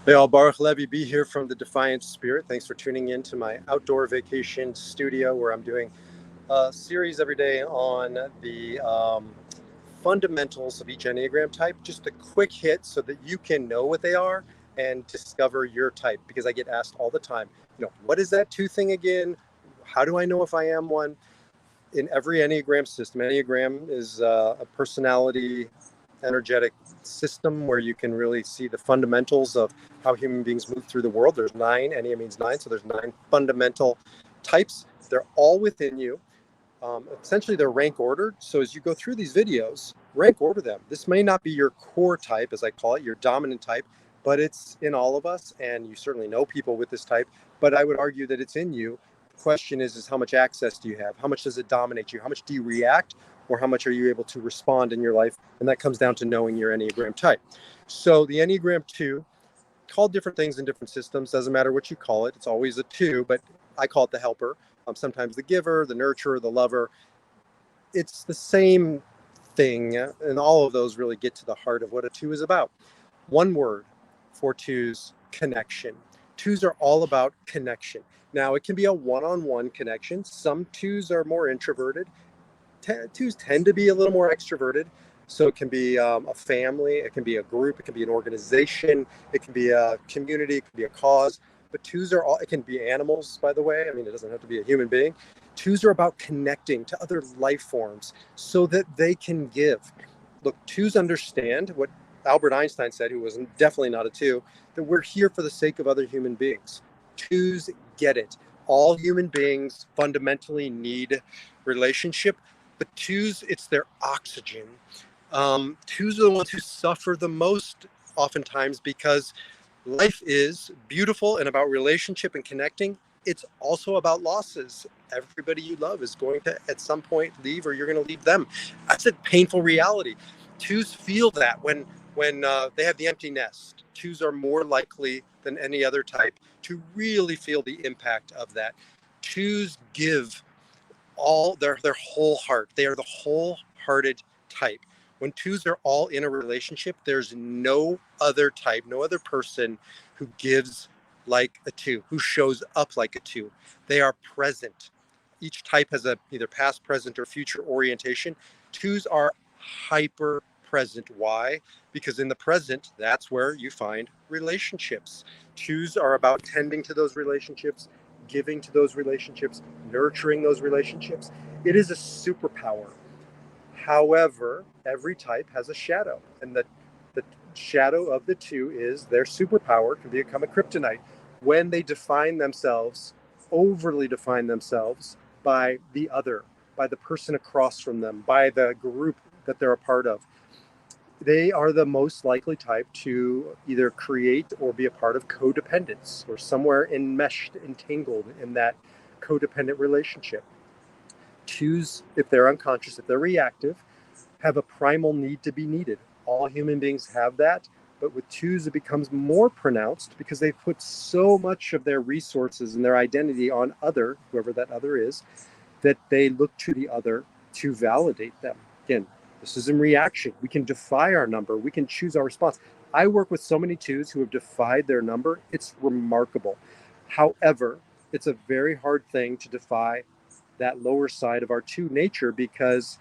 Hey all, Baruch Halevi be here from the Defiant Spirit. Thanks for tuning in to my outdoor vacation studio where I'm doing a series every day on the fundamentals of each Enneagram type. Just a quick hit so that you can know what they are and discover your type, because I get asked all the time, what is that two thing again? How do I know if I am one? In every Enneagram system, Enneagram is a personality energetic system where you can really see the fundamentals of how human beings move through the world. There's nine, Enneagram means nine, so there's nine fundamental types. They're all within you. Essentially, they're rank ordered. So as you go through these videos, rank order them. This may not be your core type, as I call it, your dominant type, but it's in all of us, and you certainly know people with this type. But I would argue that it's in you. The question is how much access do you have? How much does it dominate you? How much do you react? Or how much are you able to respond in your life? And that comes down to knowing your Enneagram type. So the Enneagram 2, called different things in different systems, doesn't matter what you call it. It's always a 2, but I call it the helper. Sometimes the giver, the nurturer, the lover. It's the same thing, and all of those really get to the heart of what a 2 is about. One word for 2s: connection. 2s are all about connection. Now, it can be a one-on-one connection. Some 2s are more introverted. 2s tend to be a little more extroverted. So it can be a family, it can be a group, it can be an organization, it can be a community, it can be a cause. But 2s are all, it can be animals, by the way. I mean, it doesn't have to be a human being. 2s are about connecting to other life forms so that they can give. Look, 2s understand what Albert Einstein said, who was definitely not a 2, that we're here for the sake of other human beings. 2s get it. All human beings fundamentally need relationship, but 2s, it's their oxygen. 2s are the ones who suffer the most oftentimes because life is beautiful and about relationship and connecting. It's also about losses. Everybody you love is going to at some point leave, or you're going to leave them. That's a painful reality. 2s feel that when they have the empty nest. 2s are more likely than any other type to really feel the impact of that. 2s give all their whole heart. They are the wholehearted type. When 2s are all in a relationship, there's no other type, no other person who gives like a 2, who shows up like a 2. They are present. Each type has a either past, present, or future orientation. 2s are hyper present. Why? Because in the present, that's where you find relationships. 2s are about tending to those relationships, giving to those relationships, nurturing those relationships. It is a superpower. However, every type has a shadow, and the shadow of the 2 is their superpower can become a kryptonite when they define themselves, overly define themselves by the other, by the person across from them, by the group that they're a part of. They are the most likely type to either create or be a part of codependence, or somewhere enmeshed, entangled in that codependent relationship. 2s, if they're unconscious, if they're reactive, have a primal need to be needed. All human beings have that, but with 2s, it becomes more pronounced because they put so much of their resources and their identity on other, whoever that other is, that they look to the other to validate them. Again, this is in reaction. We can defy our number. We can choose our response. I work with so many 2s who have defied their number. It's remarkable. However, it's a very hard thing to defy that lower side of our 2 nature, because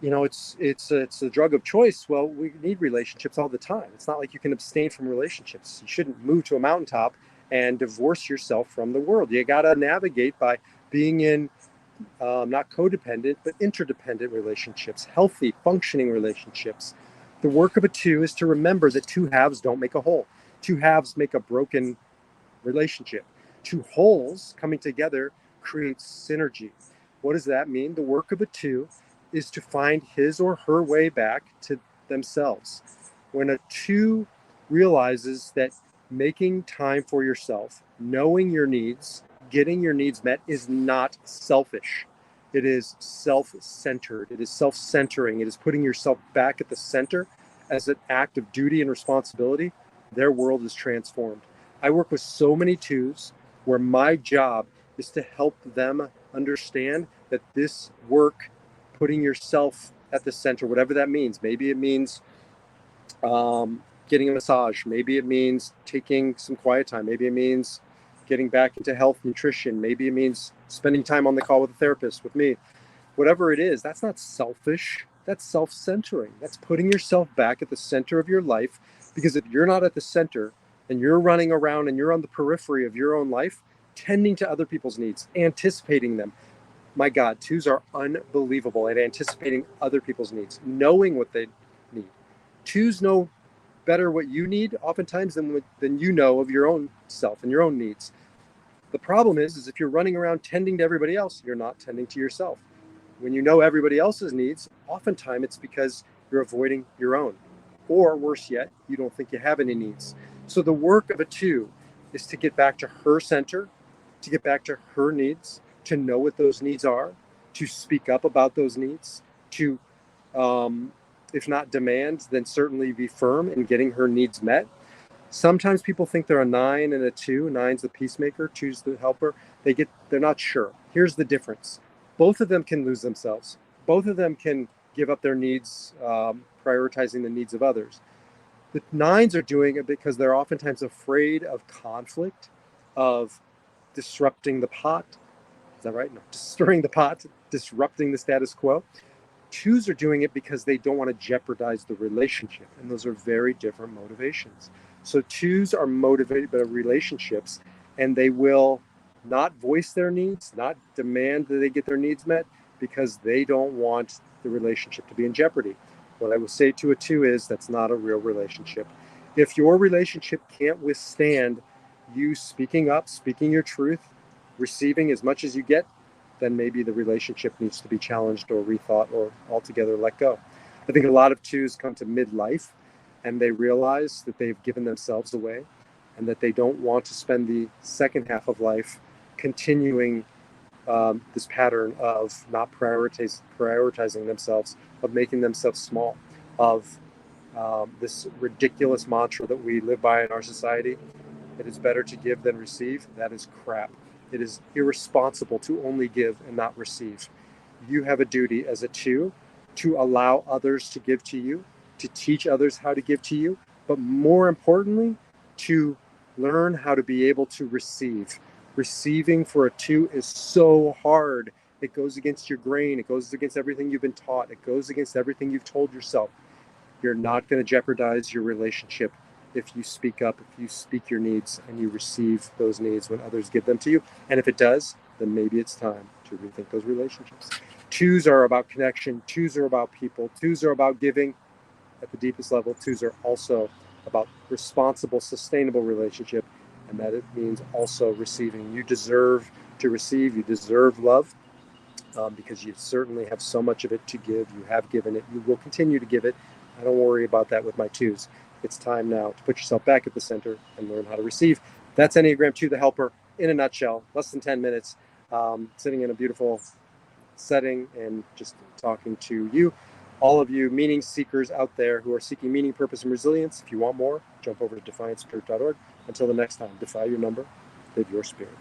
it's a drug of choice. Well, we need relationships all the time. It's not like you can abstain from relationships. You shouldn't move to a mountaintop and divorce yourself from the world. You got to navigate by being in not codependent, but interdependent relationships, healthy, functioning relationships. The work of a 2 is to remember that 2 halves don't make a whole. 2 halves make a broken relationship. 2 wholes coming together creates synergy. What does that mean? The work of a 2 is to find his or her way back to themselves. When a 2 realizes that making time for yourself, knowing your needs, getting your needs met is not selfish. It is self-centered. It is self-centering. It is putting yourself back at the center as an act of duty and responsibility. Their world is transformed. I work with so many 2s where my job is to help them understand that this work, putting yourself at the center, whatever that means, maybe it means getting a massage. Maybe it means taking some quiet time. Maybe it means getting back into health, nutrition. Maybe it means spending time on the call with a therapist, with me. Whatever it is, that's not selfish. That's self-centering. That's putting yourself back at the center of your life. Because if you're not at the center and you're running around and you're on the periphery of your own life, tending to other people's needs, anticipating them. My God, twos are unbelievable at anticipating other people's needs, knowing what they need. Twos know better what you need oftentimes than you know of your own self and your own needs. The problem is if you're running around tending to everybody else, you're not tending to yourself. When you know everybody else's needs, oftentimes it's because you're avoiding your own. Or worse yet, you don't think you have any needs. So the work of a two is to get back to her center, to get back to her needs, to know what those needs are, to speak up about those needs, to, if not demand, then certainly be firm in getting her needs met. Sometimes people think they're a 9 and a 2. 9's the peacemaker, 2's the helper. They're not sure. Here's the difference. Both of them can lose themselves. Both of them can give up their needs, prioritizing the needs of others. The 9s are doing it because they're oftentimes afraid of conflict, of disrupting the pot. Is that right? No, stirring the pot, disrupting the status quo. 2s are doing it because they don't want to jeopardize the relationship. And those are very different motivations. So 2s are motivated by relationships, and they will not voice their needs, not demand that they get their needs met, because they don't want the relationship to be in jeopardy. What I will say to a 2 is that's not a real relationship. If your relationship can't withstand you speaking up, speaking your truth, receiving as much as you get, then maybe the relationship needs to be challenged or rethought or altogether let go. I think a lot of 2s come to midlife and they realize that they've given themselves away and that they don't want to spend the second half of life continuing this pattern of not prioritizing themselves, of making themselves small, of this ridiculous mantra that we live by in our society. It is better to give than receive. That is crap. It is irresponsible to only give and not receive. You have a duty as a 2 to allow others to give to you, to teach others how to give to you, but more importantly, to learn how to be able to receive. Receiving for a 2 is so hard. It goes against your grain. It goes against everything you've been taught. It goes against everything you've told yourself. You're not going to jeopardize your relationship if you speak up, if you speak your needs and you receive those needs when others give them to you. And if it does, then maybe it's time to rethink those relationships. 2s are about connection. 2s are about people. 2s are about giving at the deepest level. 2s are also about responsible, sustainable relationship. And that it means also receiving. You deserve to receive. You deserve love because you certainly have so much of it to give. You have given it. You will continue to give it. I don't worry about that with my 2s. It's time now to put yourself back at the center and learn how to receive. That's Enneagram 2, the helper, in a nutshell. Less than 10 minutes, sitting in a beautiful setting and just talking to you. All of you meaning seekers out there who are seeking meaning, purpose, and resilience. If you want more, jump over to defiancespirit.org. Until the next time, defy your number, live your spirit.